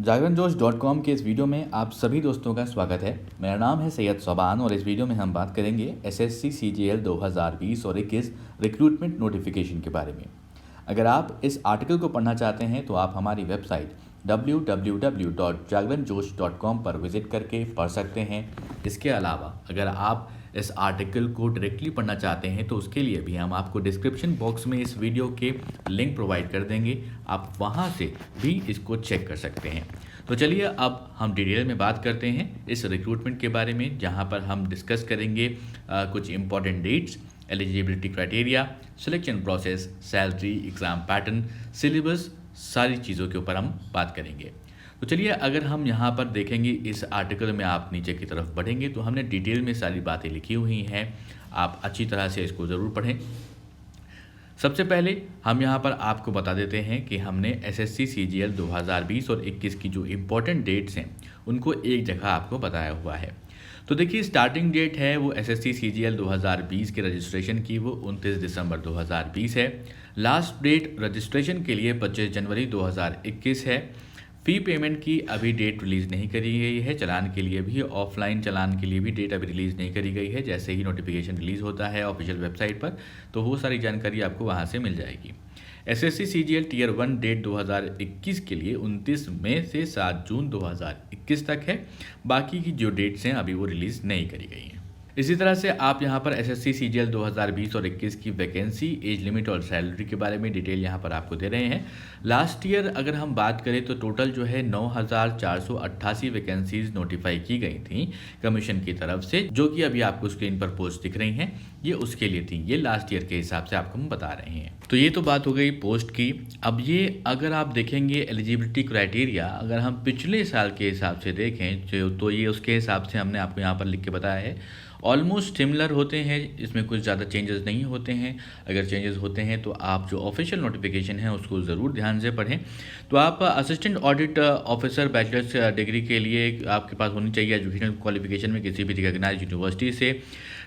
जागरणजोश.com के इस वीडियो में आप सभी दोस्तों का स्वागत है। मेरा नाम है सैयद सोबान और इस वीडियो में हम बात करेंगे एसएससी सीजीएल 2020 और 21 रिक्रूटमेंट नोटिफिकेशन के बारे में। अगर आप इस आर्टिकल को पढ़ना चाहते हैं तो आप हमारी वेबसाइट www.jagranjosh.com पर विजिट करके पढ़ सकते हैं। इसके अलावा अगर आप इस आर्टिकल को डायरेक्टली पढ़ना चाहते हैं तो उसके लिए भी हम आपको डिस्क्रिप्शन बॉक्स में इस वीडियो के लिंक प्रोवाइड कर देंगे, आप वहां से भी इसको चेक कर सकते हैं। तो चलिए अब हम डिटेल में बात करते हैं इस रिक्रूटमेंट के बारे में, जहां पर हम डिस्कस करेंगे कुछ important dates, eligibility criteria, selection process, salary, exam pattern, syllabus, सारी चीज़ों के ऊपर हम बात करेंगे। तो चलिए अगर हम यहाँ पर देखेंगे इस आर्टिकल में, आप नीचे की तरफ बढ़ेंगे तो हमने डिटेल में सारी बातें लिखी हुई हैं, आप अच्छी तरह से इसको ज़रूर पढ़ें। सबसे पहले हम यहाँ पर आपको बता देते हैं कि हमने एसएससी सीजीएल 2020 और 21 की जो इम्पोर्टेंट डेट्स हैं उनको एक जगह आपको बताया हुआ है। तो देखिए स्टार्टिंग डेट है वो एसएससी सीजीएल 2020 के रजिस्ट्रेशन की वो 29 दिसंबर 2020 है। लास्ट डेट रजिस्ट्रेशन के लिए 25 जनवरी 2021 है। फ़ी पेमेंट की अभी डेट रिलीज़ नहीं करी गई है। चलान के लिए भी, ऑफलाइन चलान के लिए भी डेट अभी रिलीज़ नहीं करी गई है। जैसे ही नोटिफिकेशन रिलीज़ होता है ऑफिशियल वेबसाइट पर तो वो सारी जानकारी आपको वहाँ से मिल जाएगी। एसएससी सीजीएल टियर 1 डेट 2021 के लिए 29 मई से 7 जून 2021 तक है। बाकी की जो डेट्स हैं अभी वो रिलीज़ नहीं करी गई हैं। इसी तरह से आप यहाँ पर एसएससी सीजीएल 2020 और 21 की वैकेंसी, एज लिमिट और सैलरी के बारे में डिटेल यहाँ पर आपको दे रहे हैं। लास्ट ईयर अगर हम बात करें तो टोटल जो है 9,488 वैकेंसीज नोटिफाई की गई थी कमीशन की तरफ से, जो कि अभी आपको स्क्रीन पर पोस्ट दिख रही हैं, ये उसके लिए थी। ये लास्ट ईयर के हिसाब से आपको हम बता रहे हैं। तो ये तो बात हो गई पोस्ट की। अब ये अगर आप देखेंगे एलिजिबिलिटी क्राइटेरिया, अगर हम पिछले साल के हिसाब से देखें तो ये उसके हिसाब से हमने आपको यहाँ पर लिख के बताया है। ऑलमोस्ट सिमिलर होते हैं, इसमें कुछ ज़्यादा चेंजेस नहीं होते हैं। अगर चेंजेस होते हैं तो आप जो ऑफिशियल नोटिफिकेशन है उसको ज़रूर ध्यान से पढ़ें। तो आप assistant audit officer bachelors degree के लिए आपके पास होनी चाहिए एजुकेशनल क्वालिफिकेशन में किसी भी रिकॉग्नाइज्ड यूनिवर्सिटी से।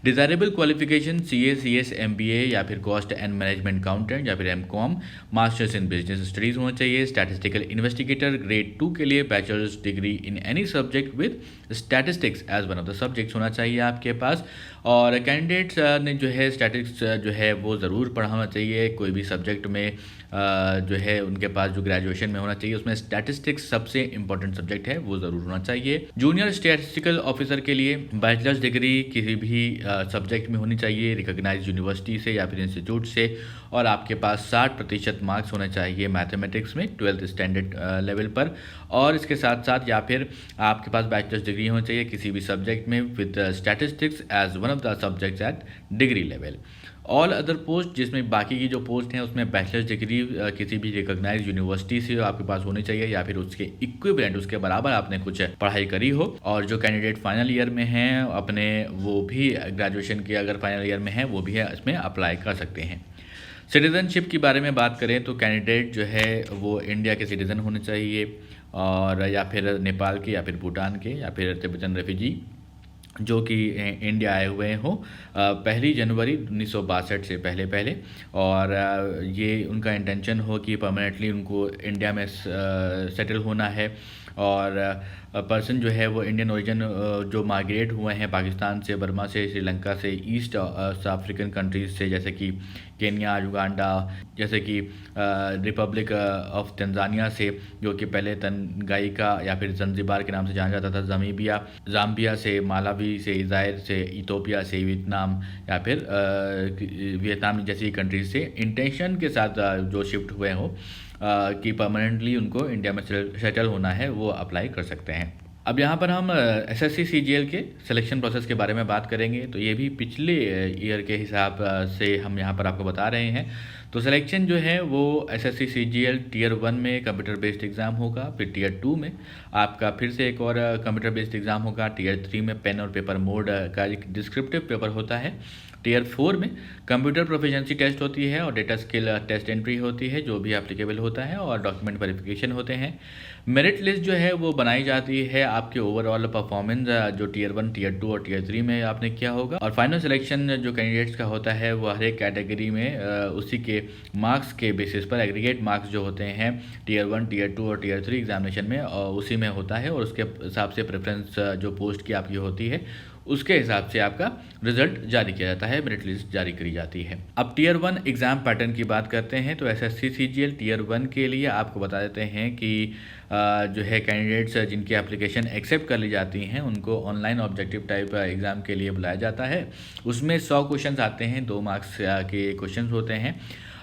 Desirable qualification CA, CS, MBA या फिर कॉस्ट एंड मैनेजमेंट अकाउंटेंट या फिर MCom, masters in business studies होना चाहिए। स्टैटिस्टिकल इन्वेस्टिगेटर ग्रेड 2 के लिए bachelors degree in any subject with statistics as one of the subjects होना चाहिए आपके पास। और कैंडिडेट्स ने जो है स्टैटिस्टिक्स जो है वो ज़रूर पढ़ा होना चाहिए। कोई भी सब्जेक्ट में जो है उनके पास जो ग्रेजुएशन में होना चाहिए उसमें स्टैटिस्टिक्स सबसे इंपॉर्टेंट सब्जेक्ट है, वो ज़रूर होना चाहिए। जूनियर स्टैटिस्टिकल ऑफिसर के लिए बैचलर्स डिग्री किसी भी सब्जेक्ट में होनी चाहिए रिकॉग्नाइज्ड यूनिवर्सिटी से या फिर इंस्टीट्यूट से, और आपके पास 60% मार्क्स होने चाहिए मैथमेटिक्स में 12th स्टैंडर्ड लेवल पर। और इसके साथ साथ या फिर आपके पास बैचलर्स डिग्री होनी चाहिए किसी भी सब्जेक्ट में with statistics as one of the subjects at degree level. All other post, जिसमें बाकी की जो पोस्ट हैं उसमें बैचलर्स डिग्री किसी भी रिकॉग्नाइज्ड यूनिवर्सिटी से आपके पास होनी चाहिए या फिर उसके इक्विवेलेंट, उसके बराबर आपने कुछ पढ़ाई करी हो। और जो कैंडिडेट फाइनल ईयर में हैं अपने, वो भी ग्रेजुएशन के अगर फाइनल ईयर में हैं वो भी इसमें अप्लाई कर सकते हैं। सिटीज़नशिप के बारे में बात करें तो कैंडिडेट जो है वो इंडिया के सिटीज़न होने चाहिए, और या फिर नेपाल के या फिर भूटान के या फिर तिब्बतन रेफ्यूजी जो कि इंडिया आए हुए हों 1 जनवरी 1962 से पहले और ये उनका इंटेंशन हो कि परमानेंटली उनको इंडिया में सेटल होना है। और पर्सन जो है वो इंडियन ओरिजिन जो माइग्रेट हुए हैं पाकिस्तान से, बर्मा से, श्रीलंका से, ईस्ट अफ्रीकन कंट्रीज़ से जैसे कि केन्या, युगांडा, जैसे कि रिपब्लिक ऑफ तंजानिया से, जो कि पहले तंगाइका या फिर जंजीबार के नाम से जाना जाता था, जाम्बिया से, मालावी से, जायर से, इथोपिया से, वियतनाम या फिर वियतनाम जैसी कंट्रीज से इंटेंशन के साथ जो शिफ्ट हुए हों कि परमानेंटली उनको इंडिया में सेटल होना है, वो अप्लाई कर सकते हैं। अब यहाँ पर हम एसएससी सीजीएल के सिलेक्शन प्रोसेस के बारे में बात करेंगे। तो ये भी पिछले ईयर के हिसाब से हम यहाँ पर आपको बता रहे हैं। तो सिलेक्शन जो है वो एसएससी सीजीएल टियर 1 में कंप्यूटर बेस्ड एग्ज़ाम होगा, फिर टियर 2 में आपका फिर से एक और कंप्यूटर बेस्ड एग्ज़ाम होगा, टियर 3 में पेन और पेपर मोड का एक डिस्क्रिप्टिव पेपर होता है, टीयर 4 में कंप्यूटर प्रोफिशिएंसी टेस्ट होती है और डेटा स्किल टेस्ट एंट्री होती है जो भी एप्लीकेबल होता है, और डॉक्यूमेंट वेरिफिकेशन होते हैं। मेरिट लिस्ट जो है वो बनाई जाती है आपके ओवरऑल परफॉर्मेंस जो टीयर 1, टीयर 2 और टीयर 3 में आपने किया होगा, और फाइनल सिलेक्शन जो कैंडिडेट्स का होता है वो हर एक कैटेगरी में उसी के मार्क्स के बेसिस पर एग्रीगेट मार्क्स जो होते हैं टीयर 1, टीयर 2 और टीयर 3 एग्जामिनेशन में उसी में होता है, और उसके हिसाब से प्रेफरेंस जो पोस्ट की आपकी होती है उसके हिसाब से आपका रिजल्ट जारी किया जाता है, मेरिट लिस्ट जारी करी जाती है। अब टीयर 1 एग्ज़ाम पैटर्न की बात करते हैं तो एसएससी सीजीएल टीयर 1 के लिए आपको बता देते हैं कि जो है कैंडिडेट्स जिनकी एप्लीकेशन एक्सेप्ट कर ली जाती हैं उनको ऑनलाइन ऑब्जेक्टिव टाइप एग्ज़ाम के लिए बुलाया जाता है। उसमें 100 क्वेश्चन आते हैं, 2 मार्क्स के क्वेश्चन होते हैं,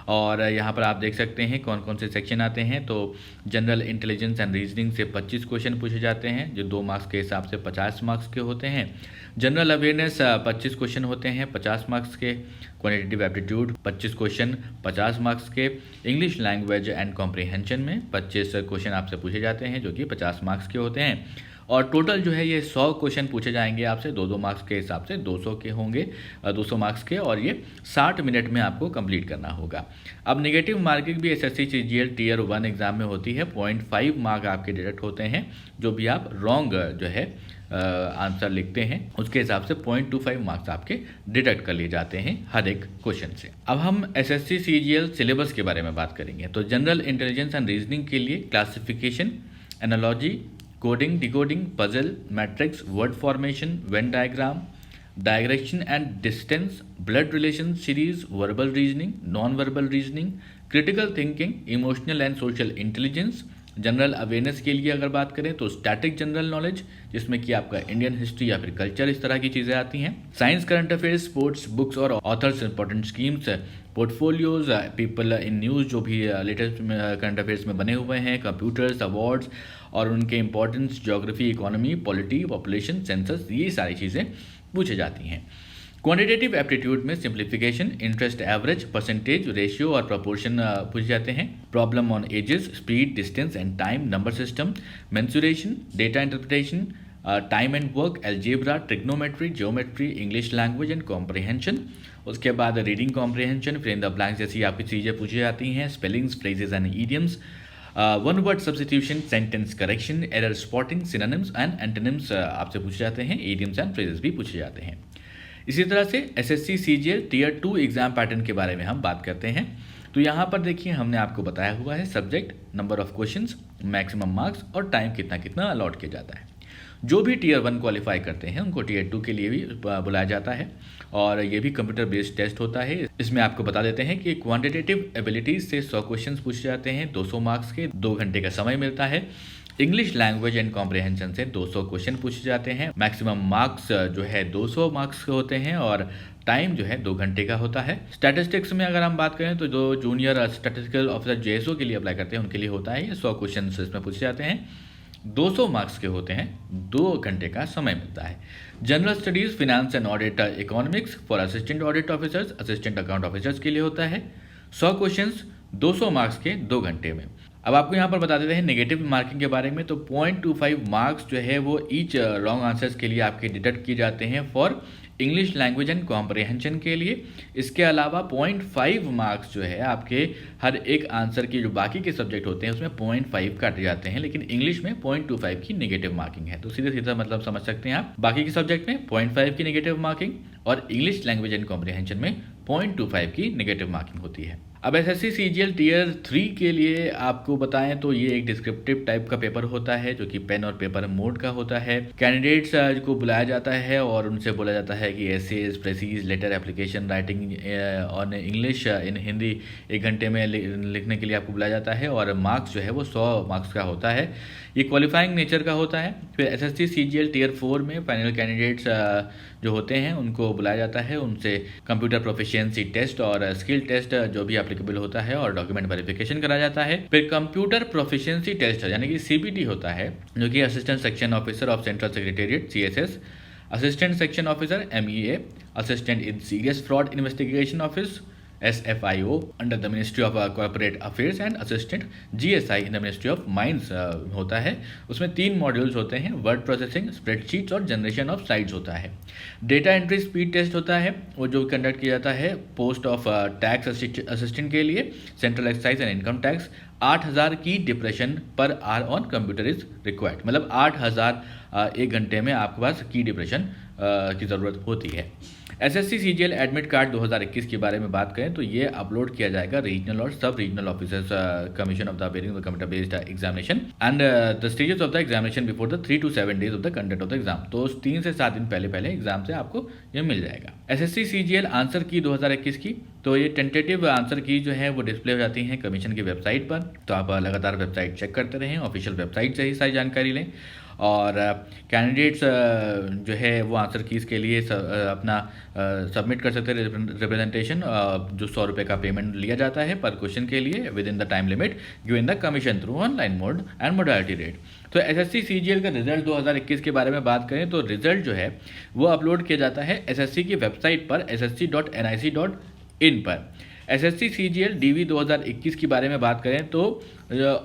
और यहाँ पर आप देख सकते हैं कौन कौन से सेक्शन आते हैं। तो जनरल इंटेलिजेंस एंड रीजनिंग से 25 क्वेश्चन पूछे जाते हैं जो 2 मार्क्स के हिसाब से 50 मार्क्स के होते हैं। जनरल अवेयरनेस 25 क्वेश्चन होते हैं 50 मार्क्स के। क्वांटिटेटिव एप्टीट्यूड 25 क्वेश्चन 50 मार्क्स के। इंग्लिश लैंग्वेज एंड कॉम्प्रिहेंशन में 25 क्वेश्चन आपसे पूछे जाते हैं जो कि 50 मार्क्स के होते हैं, और टोटल जो है ये 100 क्वेश्चन पूछे जाएंगे आपसे 2-2 मार्क्स के हिसाब से 200 के होंगे, 200 मार्क्स के, और ये 60 मिनट में आपको कंप्लीट करना होगा। अब नेगेटिव मार्किंग भी एसएससी सीजीएल टीयर 1 एग्जाम में होती है। 0.5 मार्क आपके डिडक्ट होते हैं जो भी आप रॉन्ग जो है आंसर लिखते हैं उसके हिसाब से 0.25 मार्क्स आपके डिडक्ट कर लिए जाते हैं हर एक क्वेश्चन से। अब हम एसएससी सीजीएल सिलेबस के बारे में बात करेंगे। तो जनरल इंटेलिजेंस एंड रीजनिंग के लिए classification, analogy, coding, decoding, puzzle, matrix, word formation, Venn diagram, direction and distance, blood relation series, verbal reasoning, non verbal reasoning, critical thinking, emotional and social intelligence. General awareness के लिए अगर बात करें तो static general knowledge जिसमें कि आपका Indian history या फिर कल्चर, इस तरह की चीज़ें आती हैं। Science, current affairs, sports, books और authors, important schemes, portfolios, people in news जो भी लेटेस्ट करंट अफेयर्स में बने हुए हैं, कंप्यूटर्स, अवार्ड्स और उनके importance, geography, economy, polity, population, census, ये सारी चीज़ें पूछी जाती हैं। क्वांटिटेटिव एप्टीट्यूड में simplification, interest average, percentage, ratio और प्रोपोर्शन पूछे जाते हैं। Problem on ages, speed, distance and time, number system, mensuration, data interpretation, time and work, algebra, trigonometry, geometry, English language and comprehension. उसके बाद reading comprehension, fill in the blanks जैसी आपकी चीज़ें पूछी जाती हैं। Spellings, phrases and idioms, one word substitution, sentence correction, error spotting, synonyms and antonyms आपसे पूछे जाते हैं। ईडियम्स एंड फ्रेजेस भी पूछे जाते हैं। इसी तरह से SSC CGL tier 2 exam pattern के बारे में हम बात करते हैं। तो यहाँ पर देखिए हमने आपको बताया हुआ है subject, number of questions, maximum marks और टाइम कितना कितना अलॉट किया जाता है। जो भी टीयर 1 क्वालिफाई करते हैं उनको टीयर 2 के लिए भी बुलाया जाता है, और ये भी कंप्यूटर बेस्ड टेस्ट होता है। इसमें आपको बता देते हैं कि क्वांटिटेटिव एबिलिटीज से 100 क्वेश्चंस पूछे जाते हैं 200 मार्क्स के, 2 घंटे का समय मिलता है। इंग्लिश लैंग्वेज एंड कॉम्प्रिहेंशन से 200 क्वेश्चन पूछे जाते हैं। मैक्सिमम मार्क्स जो है 200 मार्क्स के होते हैं और टाइम जो है 2 घंटे का होता है। स्टैटिस्टिक्स में अगर हम बात करें तो जो जूनियर स्टैटिस्टिकल ऑफिसर जेएसओ के लिए अप्लाई करते हैं उनके लिए होता है ये 100 क्वेश्चन इसमें पूछे जाते हैं, 200 मार्क्स के होते हैं, 2 घंटे का समय मिलता है। General studies, finance and audit, economics for assistant audit officers, assistant account officers के लिए होता है 100 क्वेश्चंस 200 मार्क्स के 2 घंटे में। अब आपको यहाँ पर बता देते हैं नेगेटिव मार्किंग के बारे में। तो 0.25 मार्क्स जो है वो ईच रॉन्ग आंसर्स के लिए आपके डिडक्ट किए जाते हैं for English language and comprehension के लिए। इसके अलावा 0.5 मार्क्स जो है आपके हर एक आंसर की जो बाकी के सब्जेक्ट होते हैं उसमें 0.5 काटे जाते हैं, लेकिन इंग्लिश में 0.25 की नेगेटिव मार्किंग है। तो सीधे सीधा मतलब समझ सकते हैं आप, बाकी के सब्जेक्ट में 0.5 की नेगेटिव मार्किंग और इंग्लिश लैंग्वेज एंड कॉम्प्रिहेंशन में 0.25 की नेगेटिव मार्किंग होती है। अब एसएससी सीजीएल टीयर 3 के लिए आपको बताएं तो ये एक डिस्क्रिप्टिव टाइप का पेपर होता है जो कि पेन और पेपर मोड का होता है। कैंडिडेट्स को बुलाया जाता है और उनसे बोला जाता है कि essays, precis, letter, application, writing on English in Hindi 1 घंटे में लिखने के लिए आपको बुलाया जाता है, और मार्क्स जो है वो 100 मार्क्स का होता है। ये क्वालिफाइंग नेचर का होता है। फिर एसएससी सीजीएल टीयर 4 में फाइनल कैंडिडेट्स जो होते हैं उनको बुलाया जाता है, उनसे कंप्यूटर प्रोफिशिएंसी टेस्ट और स्किल टेस्ट जो भी एप्लीकेबल होता है और डॉक्यूमेंट वेरिफिकेशन कराया जाता है। फिर कंप्यूटर प्रोफिशिएंसी टेस्ट यानी कि सीपीटी होता है जो कि assistant section officer of central secretariat CSS, assistant section officer MEA, assistant in serious fraud investigation office SFIO under the ministry of corporate affairs and assistant GSI in the ministry of mines होता है। उसमें 3 modules होते हैं, word processing, spreadsheets और generation of slides होता है। Data entry speed test होता है, वो जो कंडक्ट किया जाता है पोस्ट ऑफ टैक्स असिस्टेंट के लिए, central excise and income tax. 8000 key depression per hour on computer is required, मतलब 8000 एक घंटे में आपके पास की डिप्रेशन की ज़रूरत होती है। SSC CGL एडमिट कार्ड 2021 के बारे में बात करें तो ये अपलोड किया जाएगा रीजनल और सब regional officers commission of the appearing the computer based examination and the stages of the examination before the 3 to 7 days of the conduct of the exam. तो 3 से 7 दिन पहले एग्जाम से आपको ये मिल जाएगा। SSC CGL आंसर की 2021 की, तो ये टेंटेटिव आंसर की जो है वो डिस्प्ले हो जाती हैं कमीशन की वेबसाइट पर, तो आप लगातार वेबसाइट चेक करते रहें, ऑफिशियल वेबसाइट से ही सारी जानकारी लें। और कैंडिडेट्स जो है वो आंसर कीज़ के लिए अपना सबमिट कर सकते हैं रिप्रेजेंटेशन, जो 100 रुपये का पेमेंट लिया जाता है पर क्वेश्चन के लिए with in the time limit given the commission through online mode and modality rate. तो SSC CGL का रिजल्ट 2021 के बारे में बात करें तो रिजल्ट जो है वो अपलोड किया जाता है SSC की वेबसाइट पर ssc.nic.in पर। SSC CGL DV 2021 के बारे में बात करें तो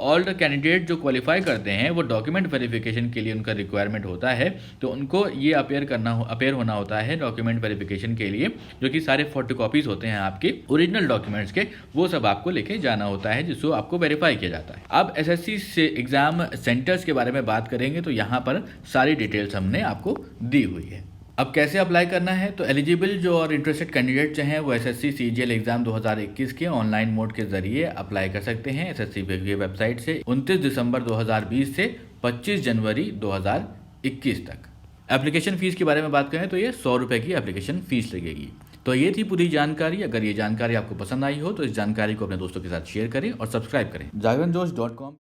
ऑल द कैंडिडेट जो क्वालिफाई करते हैं वो डॉक्यूमेंट वेरिफिकेशन के लिए उनका रिक्वायरमेंट होता है, तो उनको ये अपेयर होना होता है डॉक्यूमेंट वेरिफिकेशन के लिए, जो कि सारे फोटोकॉपीज़ होते हैं आपके ओरिजिनल डॉक्यूमेंट्स के, वो सब आपको लेके जाना होता है जिसको आपको वेरीफाई किया जाता है। अब SSC से एग्ज़ाम सेंटर्स के बारे में बात करेंगे तो यहाँ पर सारी डिटेल्स हमने आपको दी हुई है। अब कैसे अप्लाई करना है, तो एलिजिबल जो और इंटरेस्टेड कैंडिडेट जो हैं वो SSC CGL एग्जाम 2021 के ऑनलाइन मोड के जरिए अप्लाई कर सकते हैं SSC की वेबसाइट से 29 दिसंबर 2020 से 25 जनवरी 2021 तक। एप्लीकेशन फ़ीस के बारे में बात करें तो ये 100 रुपये की एप्लीकेशन फ़ीस लगेगी। तो ये थी पूरी जानकारी। अगर ये जानकारी आपको पसंद आई हो तो इस जानकारी को अपने दोस्तों के साथ शेयर करें और सब्सक्राइब करें। jaganjosh.com